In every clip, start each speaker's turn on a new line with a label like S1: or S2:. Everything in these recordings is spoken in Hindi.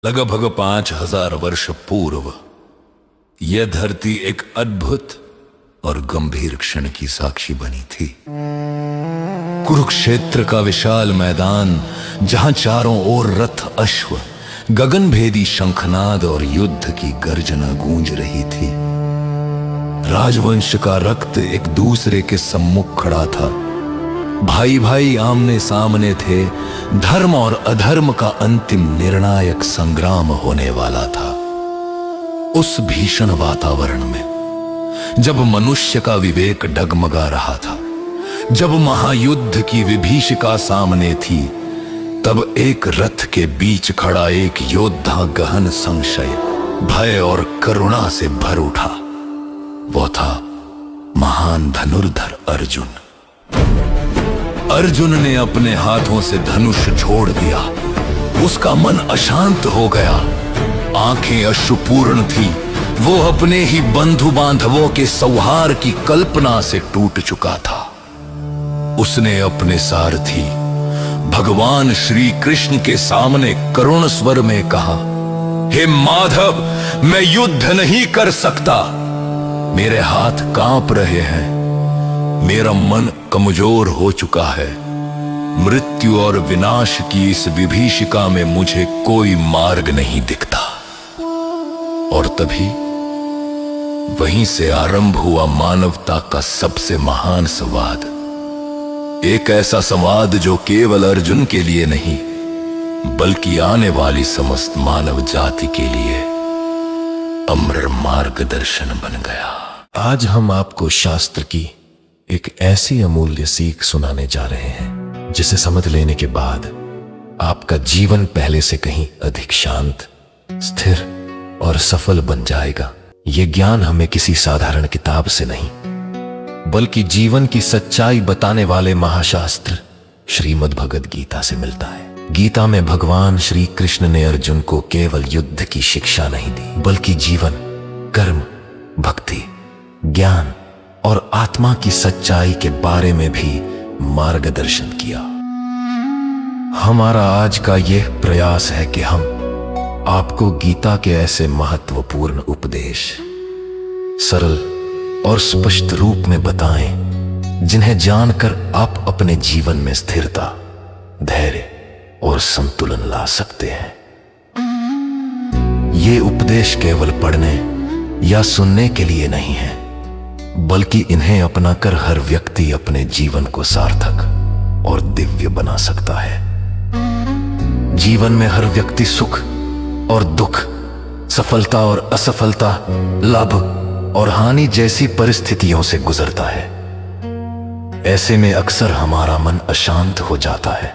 S1: लगभग 5000 वर्ष पूर्व यह धरती एक अद्भुत और गंभीर क्षण की साक्षी बनी थी। कुरुक्षेत्र का विशाल मैदान, जहां चारों ओर रथ, अश्व, गगनभेदी शंखनाद और युद्ध की गर्जना गूंज रही थी। राजवंश का रक्त एक दूसरे के सम्मुख खड़ा था। भाई भाई आमने सामने थे। धर्म और अधर्म का अंतिम निर्णायक संग्राम होने वाला था। उस भीषण वातावरण में जब मनुष्य का विवेक डगमगा रहा था, जब महायुद्ध की विभीषिका सामने थी, तब एक रथ के बीच खड़ा एक योद्धा गहन संशय, भय और करुणा से भर उठा। वो था महान धनुर्धर अर्जुन। अर्जुन ने अपने हाथों से धनुष छोड़ दिया। उसका मन अशांत हो गया, आंखें अश्रुपूर्ण थी। वो अपने ही बंधु बांधवों के सौहार्द की कल्पना से टूट चुका था। उसने अपने सारथी भगवान श्री कृष्ण के सामने करुण स्वर में कहा, हे माधव, मैं युद्ध नहीं कर सकता। मेरे हाथ कांप रहे हैं, मेरा मन कमजोर हो चुका है। मृत्यु और विनाश की इस विभीषिका में मुझे कोई मार्ग नहीं दिखता। और तभी वहीं से आरंभ हुआ मानवता का सबसे महान संवाद। एक ऐसा संवाद जो केवल अर्जुन के लिए नहीं, बल्कि आने वाली समस्त मानव जाति के लिए अमर मार्गदर्शन बन गया।
S2: आज हम आपको शास्त्र की एक ऐसी अमूल्य सीख सुनाने जा रहे हैं जिसे समझ लेने के बाद आपका जीवन पहले से कहीं अधिक शांत, स्थिर और सफल बन जाएगा। ये ज्ञान हमें किसी साधारण किताब से नहीं, बल्कि जीवन की सच्चाई बताने वाले महाशास्त्र श्रीमद् भगवद गीता से मिलता है। गीता में भगवान श्री कृष्ण ने अर्जुन को केवल युद्ध की शिक्षा नहीं दी, बल्कि जीवन, कर्म, भक्ति, ज्ञान और आत्मा की सच्चाई के बारे में भी मार्गदर्शन किया। हमारा आज का यह प्रयास है कि हम आपको गीता के ऐसे महत्वपूर्ण उपदेश सरल और स्पष्ट रूप में बताएं, जिन्हें जानकर आप अपने जीवन में स्थिरता, धैर्य और संतुलन ला सकते हैं। ये उपदेश केवल पढ़ने या सुनने के लिए नहीं है, बल्कि इन्हें अपनाकर हर व्यक्ति अपने जीवन को सार्थक और दिव्य बना सकता है। जीवन में हर व्यक्ति सुख और दुख, सफलता और असफलता, लाभ और हानि जैसी परिस्थितियों से गुजरता है। ऐसे में अक्सर हमारा मन अशांत हो जाता है,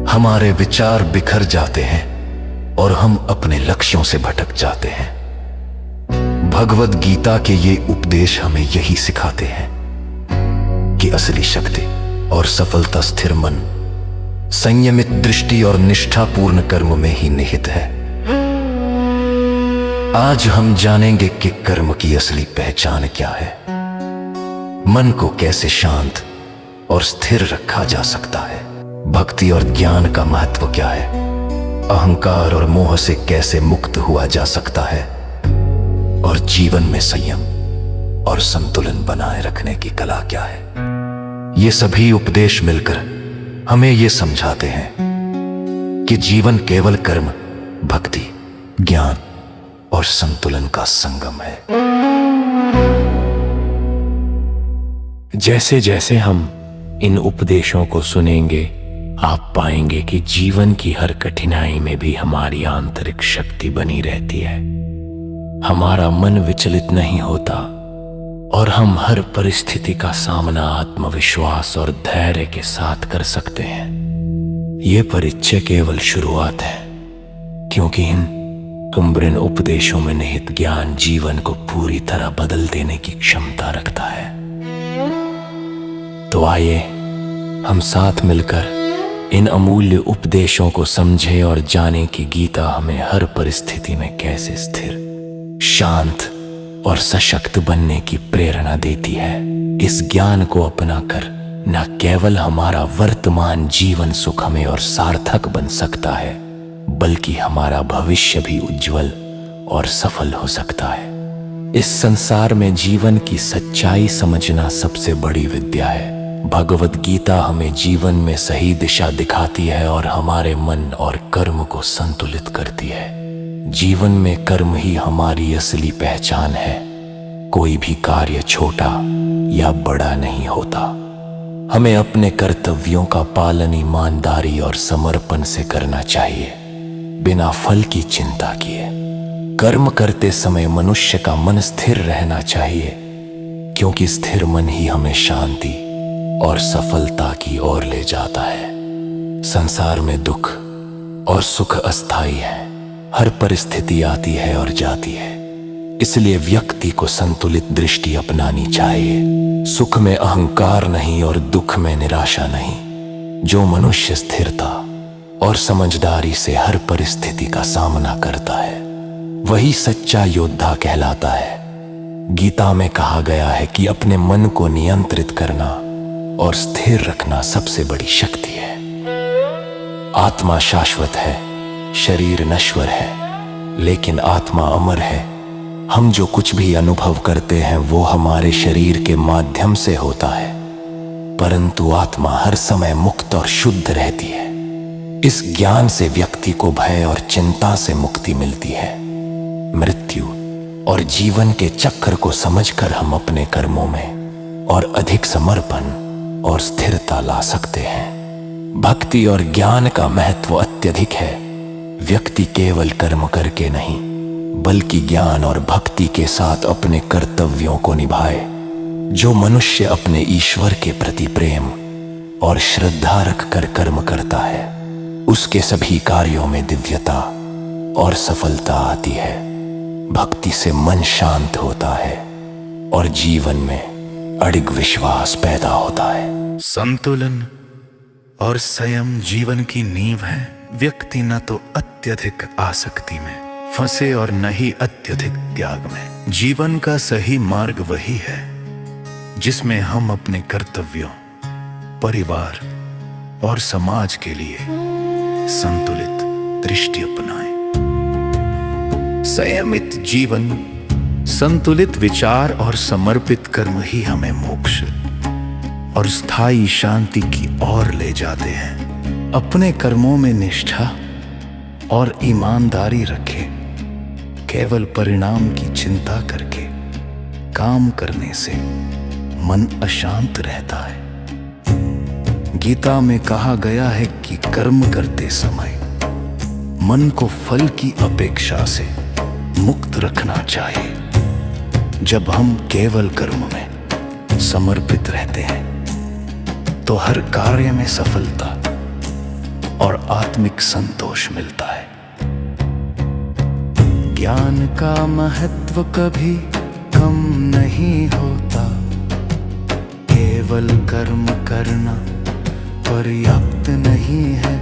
S2: हमारे विचार बिखर जाते हैं और हम अपने लक्ष्यों से भटक जाते हैं। भगवद गीता के ये उपदेश हमें यही सिखाते हैं कि असली शक्ति और सफलता स्थिर मन, संयमित दृष्टि और निष्ठापूर्ण कर्म में ही निहित है। आज हम जानेंगे कि कर्म की असली पहचान क्या है, मन को कैसे शांत और स्थिर रखा जा सकता है, भक्ति और ज्ञान का महत्व क्या है, अहंकार और मोह से कैसे मुक्त हुआ जा सकता है, और जीवन में संयम और संतुलन बनाए रखने की कला क्या है। ये सभी उपदेश मिलकर हमें ये समझाते हैं कि जीवन केवल कर्म, भक्ति, ज्ञान और संतुलन का संगम है।
S3: जैसे जैसे हम इन उपदेशों को सुनेंगे, आप पाएंगे कि जीवन की हर कठिनाई में भी हमारी आंतरिक शक्ति बनी रहती है। हमारा मन विचलित नहीं होता और हम हर परिस्थिति का सामना आत्मविश्वास और धैर्य के साथ कर सकते हैं। ये परिचय केवल शुरुआत है, क्योंकि इन अमृत उपदेशों में निहित ज्ञान जीवन को पूरी तरह बदल देने की क्षमता रखता है। तो आइए हम साथ मिलकर इन अमूल्य उपदेशों को समझें और जानें कि गीता हमें हर परिस्थिति में कैसे स्थिर, शांत और सशक्त बनने की प्रेरणा देती है। इस ज्ञान को अपनाकर न केवल हमारा वर्तमान जीवन सुखमय और सार्थक बन सकता है, बल्कि हमारा भविष्य भी उज्जवल और सफल हो सकता है। इस संसार में जीवन की सच्चाई समझना सबसे बड़ी विद्या है। भगवत गीता हमें जीवन में सही दिशा दिखाती है और हमारे मन और कर्म को संतुलित करती है। जीवन में कर्म ही हमारी असली पहचान है। कोई भी कार्य छोटा या बड़ा नहीं होता। हमें अपने कर्तव्यों का पालन ईमानदारी और समर्पण से करना चाहिए, बिना फल की चिंता किए। कर्म करते समय मनुष्य का मन स्थिर रहना चाहिए, क्योंकि स्थिर मन ही हमें शांति और सफलता की ओर ले जाता है। संसार में दुख और सुख अस्थायी है। हर परिस्थिति आती है और जाती है, इसलिए व्यक्ति को संतुलित दृष्टि अपनानी चाहिए। सुख में अहंकार नहीं और दुख में निराशा नहीं। जो मनुष्य स्थिरता और समझदारी से हर परिस्थिति का सामना करता है, वही सच्चा योद्धा कहलाता है। गीता में कहा गया है कि अपने मन को नियंत्रित करना और स्थिर रखना सबसे बड़ी शक्ति है। आत्मा शाश्वत है, शरीर नश्वर है, लेकिन आत्मा अमर है। हम जो कुछ भी अनुभव करते हैं वो हमारे शरीर के माध्यम से होता है, परंतु आत्मा हर समय मुक्त और शुद्ध रहती है। इस ज्ञान से व्यक्ति को भय और चिंता से मुक्ति मिलती है। मृत्यु और जीवन के चक्र को समझकर हम अपने कर्मों में और अधिक समर्पण और स्थिरता ला सकते हैं। भक्ति और ज्ञान का महत्व अत्यधिक है। व्यक्ति केवल कर्म करके नहीं, बल्कि ज्ञान और भक्ति के साथ अपने कर्तव्यों को निभाए। जो मनुष्य अपने ईश्वर के प्रति प्रेम और श्रद्धा रखकर कर्म करता है, उसके सभी कार्यों में दिव्यता और सफलता आती है। भक्ति से मन शांत होता है और जीवन में अडिग विश्वास पैदा होता है।
S1: संतुलन और संयम जीवन की नींव है। व्यक्ति न तो अत्यधिक आसक्ति में फंसे और न ही अत्यधिक त्याग में। जीवन का सही मार्ग वही है जिसमें हम अपने कर्तव्यों, परिवार और समाज के लिए संतुलित दृष्टि अपनाएं। संयमित जीवन, संतुलित विचार और समर्पित कर्म ही हमें मोक्ष और स्थायी शांति की ओर ले जाते हैं। अपने कर्मों में निष्ठा और ईमानदारी रखें। केवल परिणाम की चिंता करके काम करने से मन अशांत रहता है। गीता में कहा गया है कि कर्म करते समय मन को फल की अपेक्षा से मुक्त रखना चाहिए। जब हम केवल कर्म में समर्पित रहते हैं तो हर कार्य में सफलता और आत्मिक संतोष मिलता है। ज्ञान का महत्व कभी कम नहीं होता। केवल कर्म करना पर्याप्त नहीं है,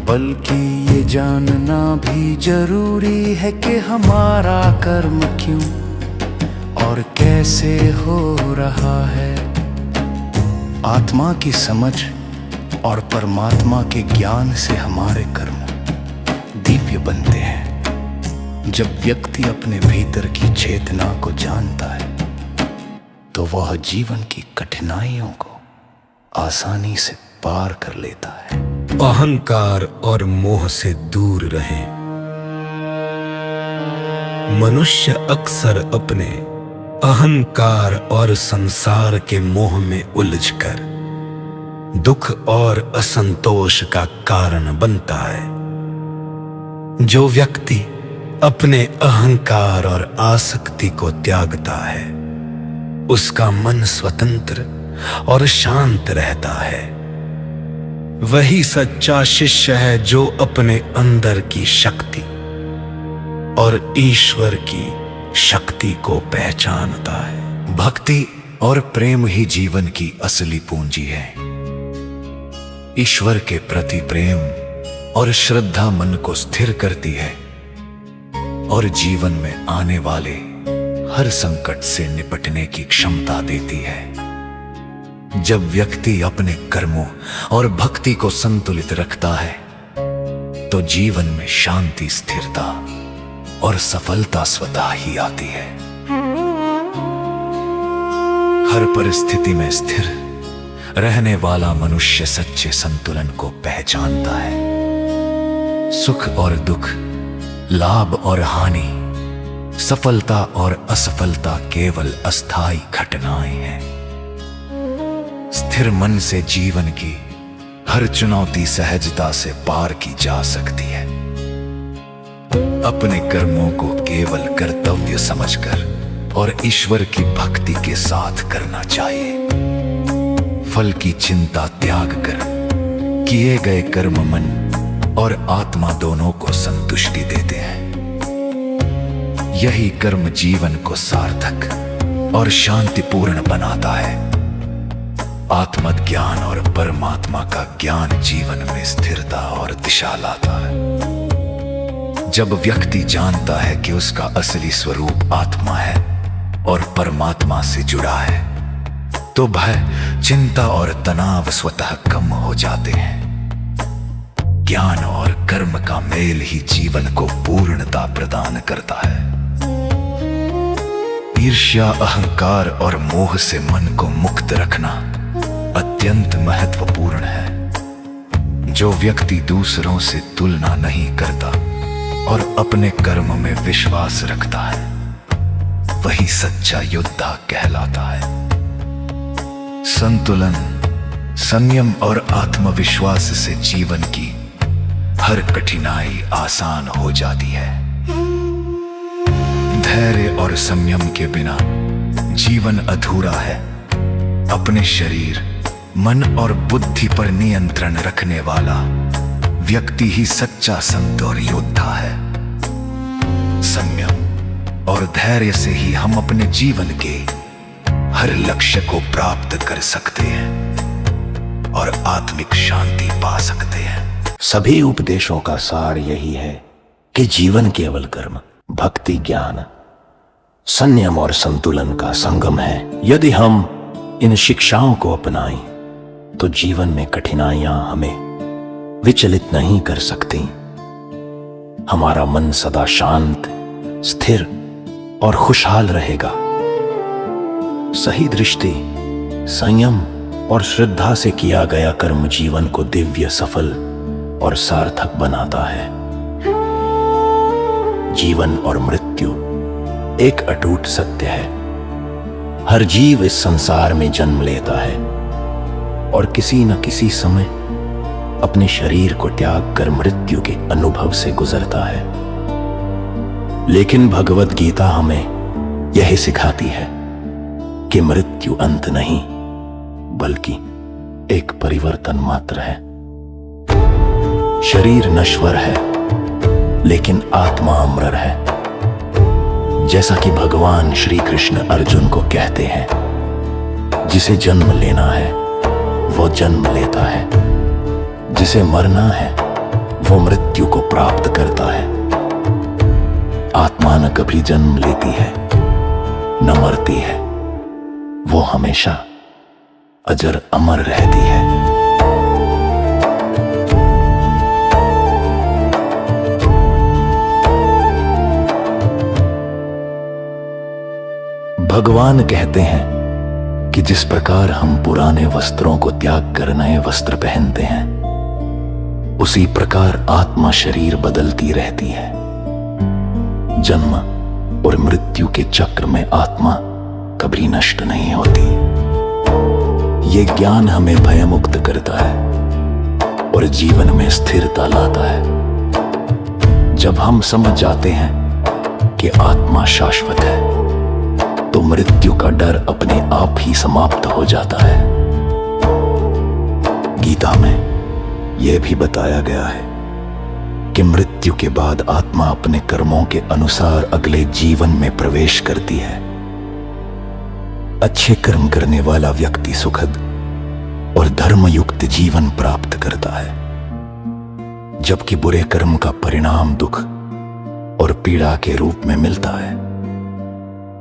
S1: बल्कि ये जानना भी जरूरी है कि हमारा कर्म क्यों और कैसे हो रहा है। आत्मा की समझ और परमात्मा के ज्ञान से हमारे कर्म दिव्य बनते हैं। जब व्यक्ति अपने भीतर की चेतना को जानता है तो वह जीवन की कठिनाइयों को आसानी से पार कर लेता है।
S4: अहंकार और मोह से दूर रहे। मनुष्य अक्सर अपने अहंकार और संसार के मोह में उलझकर दुख और असंतोष का कारण बनता है। जो व्यक्ति अपने अहंकार और आसक्ति को त्यागता है, उसका मन स्वतंत्र और शांत रहता है। वही सच्चा शिष्य है जो अपने अंदर की शक्ति और ईश्वर की शक्ति को पहचानता है।
S2: भक्ति और प्रेम ही जीवन की असली पूंजी है। ईश्वर के प्रति प्रेम और श्रद्धा मन को स्थिर करती है और जीवन में आने वाले हर संकट से निपटने की क्षमता देती है। जब व्यक्ति अपने कर्मों और भक्ति को संतुलित रखता है तो जीवन में शांति, स्थिरता और सफलता स्वतः ही आती है। हर परिस्थिति में स्थिर रहने वाला मनुष्य सच्चे संतुलन को पहचानता है। सुख और दुख, लाभ और हानि, सफलता और असफलता केवल अस्थायी घटनाएं हैं। स्थिर मन से जीवन की हर चुनौती सहजता से पार की जा सकती है। अपने कर्मों को केवल कर्तव्य समझकर और ईश्वर की भक्ति के साथ करना चाहिए। फल की चिंता त्याग कर किए गए कर्म मन और आत्मा दोनों को संतुष्टि देते हैं। यही कर्म जीवन को सार्थक और शांतिपूर्ण बनाता है। आत्मज्ञान और परमात्मा का ज्ञान जीवन में स्थिरता और दिशा लाता है। जब व्यक्ति जानता है कि उसका असली स्वरूप आत्मा है और परमात्मा से जुड़ा है, तो भय, चिंता और तनाव स्वतः कम हो जाते हैं। ज्ञान और कर्म का मेल ही जीवन को पूर्णता प्रदान करता है। ईर्ष्या, अहंकार और मोह से मन को मुक्त रखना अत्यंत महत्वपूर्ण है। जो व्यक्ति दूसरों से तुलना नहीं करता और अपने कर्म में विश्वास रखता है, वही सच्चा योद्धा कहलाता है। संतुलन, संयम और आत्मविश्वास से जीवन की हर कठिनाई आसान हो जाती है। धैर्य और संयम के बिना जीवन अधूरा है। अपने शरीर, मन और बुद्धि पर नियंत्रण रखने वाला व्यक्ति ही सच्चा संत और योद्धा है। संयम और धैर्य से ही हम अपने जीवन के हर लक्ष्य को प्राप्त कर सकते हैं और आत्मिक शांति पा सकते हैं।
S3: सभी उपदेशों का सार यही है कि जीवन केवल कर्म, भक्ति, ज्ञान, संयम और संतुलन का संगम है। यदि हम इन शिक्षाओं को अपनाएं तो जीवन में कठिनाइयां हमें विचलित नहीं कर सकती। हमारा मन सदा शांत, स्थिर और खुशहाल रहेगा। सही दृष्टि, संयम और श्रद्धा से किया गया कर्म जीवन को दिव्य, सफल और सार्थक बनाता है। जीवन और मृत्यु एक अटूट सत्य है। हर जीव इस संसार में जन्म लेता है और किसी न किसी समय अपने शरीर को त्याग कर मृत्यु के अनुभव से गुजरता है। लेकिन भगवत गीता हमें यही सिखाती है कि मृत्यु अंत नहीं, बल्कि एक परिवर्तन मात्र है। शरीर नश्वर है, लेकिन आत्मा अमर है। जैसा कि भगवान श्री कृष्ण अर्जुन को कहते हैं, जिसे जन्म लेना है वो जन्म लेता है, जिसे मरना है वो मृत्यु को प्राप्त करता है। आत्मा न कभी जन्म लेती है न मरती है, वो हमेशा अजर अमर रहती है। भगवान कहते हैं कि जिस प्रकार हम पुराने वस्त्रों को त्याग कर नए वस्त्र पहनते हैं, उसी प्रकार आत्मा शरीर बदलती रहती है। जन्म और मृत्यु के चक्र में आत्मा कभी नष्ट नहीं होती। ये ज्ञान हमें भयमुक्त करता है और जीवन में स्थिरता लाता है। जब हम समझ जाते हैं कि आत्मा शाश्वत है, तो मृत्यु का डर अपने आप ही समाप्त हो जाता है। गीता में यह भी बताया गया है कि मृत्यु के बाद आत्मा अपने कर्मों के अनुसार अगले जीवन में प्रवेश करती है। अच्छे कर्म करने वाला व्यक्ति सुखद और धर्मयुक्त जीवन प्राप्त करता है, जबकि बुरे कर्म का परिणाम दुख और पीड़ा के रूप में मिलता है।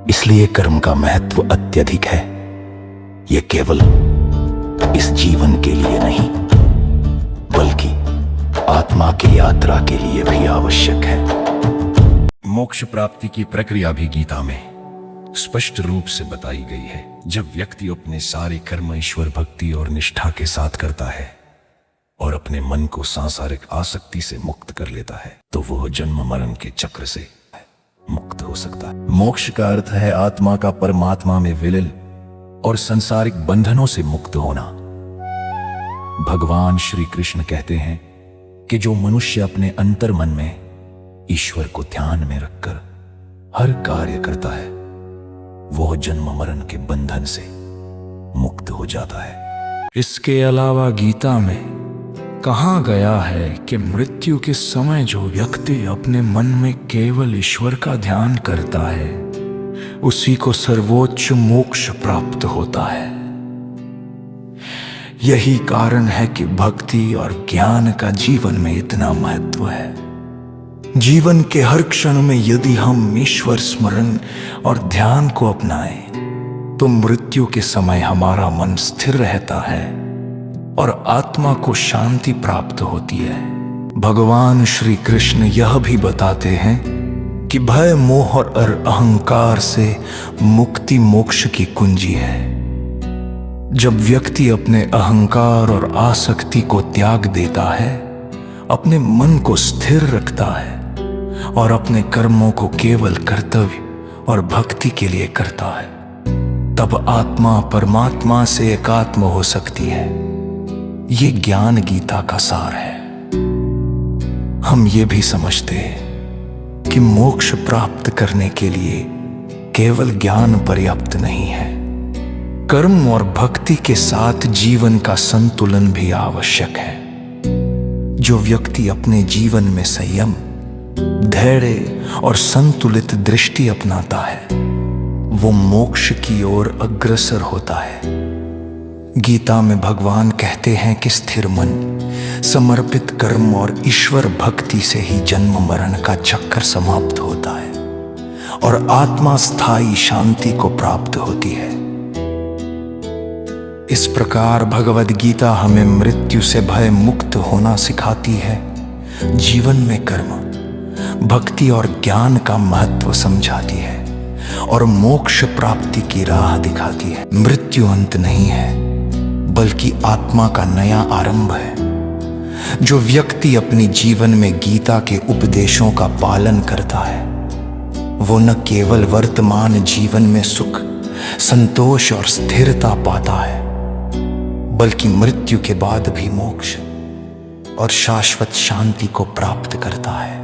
S3: इसलिए कर्म का महत्व अत्यधिक है। यह केवल इस जीवन के लिए नहीं, बल्कि
S2: आत्मा की यात्रा के लिए भी आवश्यक है।
S1: मोक्ष प्राप्ति की प्रक्रिया भी गीता में स्पष्ट रूप से बताई गई है। जब व्यक्ति अपने सारे कर्म ईश्वर भक्ति और निष्ठा के साथ करता है और अपने मन को सांसारिक आसक्ति से मुक्त कर लेता है, तो वह जन्म मरण के चक्र से मुक्त हो सकता है। मोक्ष का अर्थ है आत्मा का परमात्मा में विलीन और सांसारिक बंधनों से मुक्त होना। भगवान श्री कृष्ण कहते हैं कि जो मनुष्य अपने अंतर मन में ईश्वर को ध्यान में रखकर हर कार्य करता है, वह जन्म मरण के बंधन से मुक्त हो जाता है।
S4: इसके अलावा गीता में कहा गया है कि मृत्यु के समय जो व्यक्ति अपने मन में केवल ईश्वर का ध्यान करता है, उसी को सर्वोच्च मोक्ष प्राप्त होता है। यही कारण है कि भक्ति और ज्ञान का जीवन में इतना महत्व है। जीवन के हर क्षण में यदि हम ईश्वर स्मरण और ध्यान को अपनाएं, तो मृत्यु के समय हमारा मन स्थिर रहता है और आत्मा को शांति प्राप्त होती है। भगवान श्री कृष्ण यह भी बताते हैं कि भय मोह और अहंकार से मुक्ति मोक्ष की कुंजी है। जब व्यक्ति अपने अहंकार और आसक्ति को त्याग देता है, अपने मन को स्थिर रखता है और अपने कर्मों को केवल कर्तव्य और भक्ति के लिए करता है, तब आत्मा परमात्मा से एकात्म हो सकती है। ये ज्ञान गीता का सार है। हम ये भी समझते हैं कि मोक्ष प्राप्त करने के लिए केवल ज्ञान पर्याप्त नहीं है, कर्म और भक्ति के साथ जीवन का संतुलन भी आवश्यक है। जो व्यक्ति अपने जीवन में संयम, धैर्य और संतुलित दृष्टि अपनाता है, वो मोक्ष की ओर अग्रसर होता है। गीता में भगवान कहते हैं कि स्थिर मन, समर्पित कर्म और ईश्वर भक्ति से ही जन्म मरण का चक्कर समाप्त होता है और आत्मा स्थायी शांति को प्राप्त होती है। इस प्रकार भगवद गीता हमें मृत्यु से भय मुक्त होना सिखाती है, जीवन में कर्म, भक्ति और ज्ञान का महत्व समझाती है और मोक्ष प्राप्ति की राह दिखाती है। मृत्यु अंत नहीं है, बल्कि आत्मा का नया आरंभ है। जो व्यक्ति अपने जीवन में गीता के उपदेशों का पालन करता है, वो न केवल वर्तमान जीवन में सुख, संतोष और स्थिरता पाता है, बल्कि मृत्यु के बाद भी मोक्ष और शाश्वत शांति को प्राप्त करता है।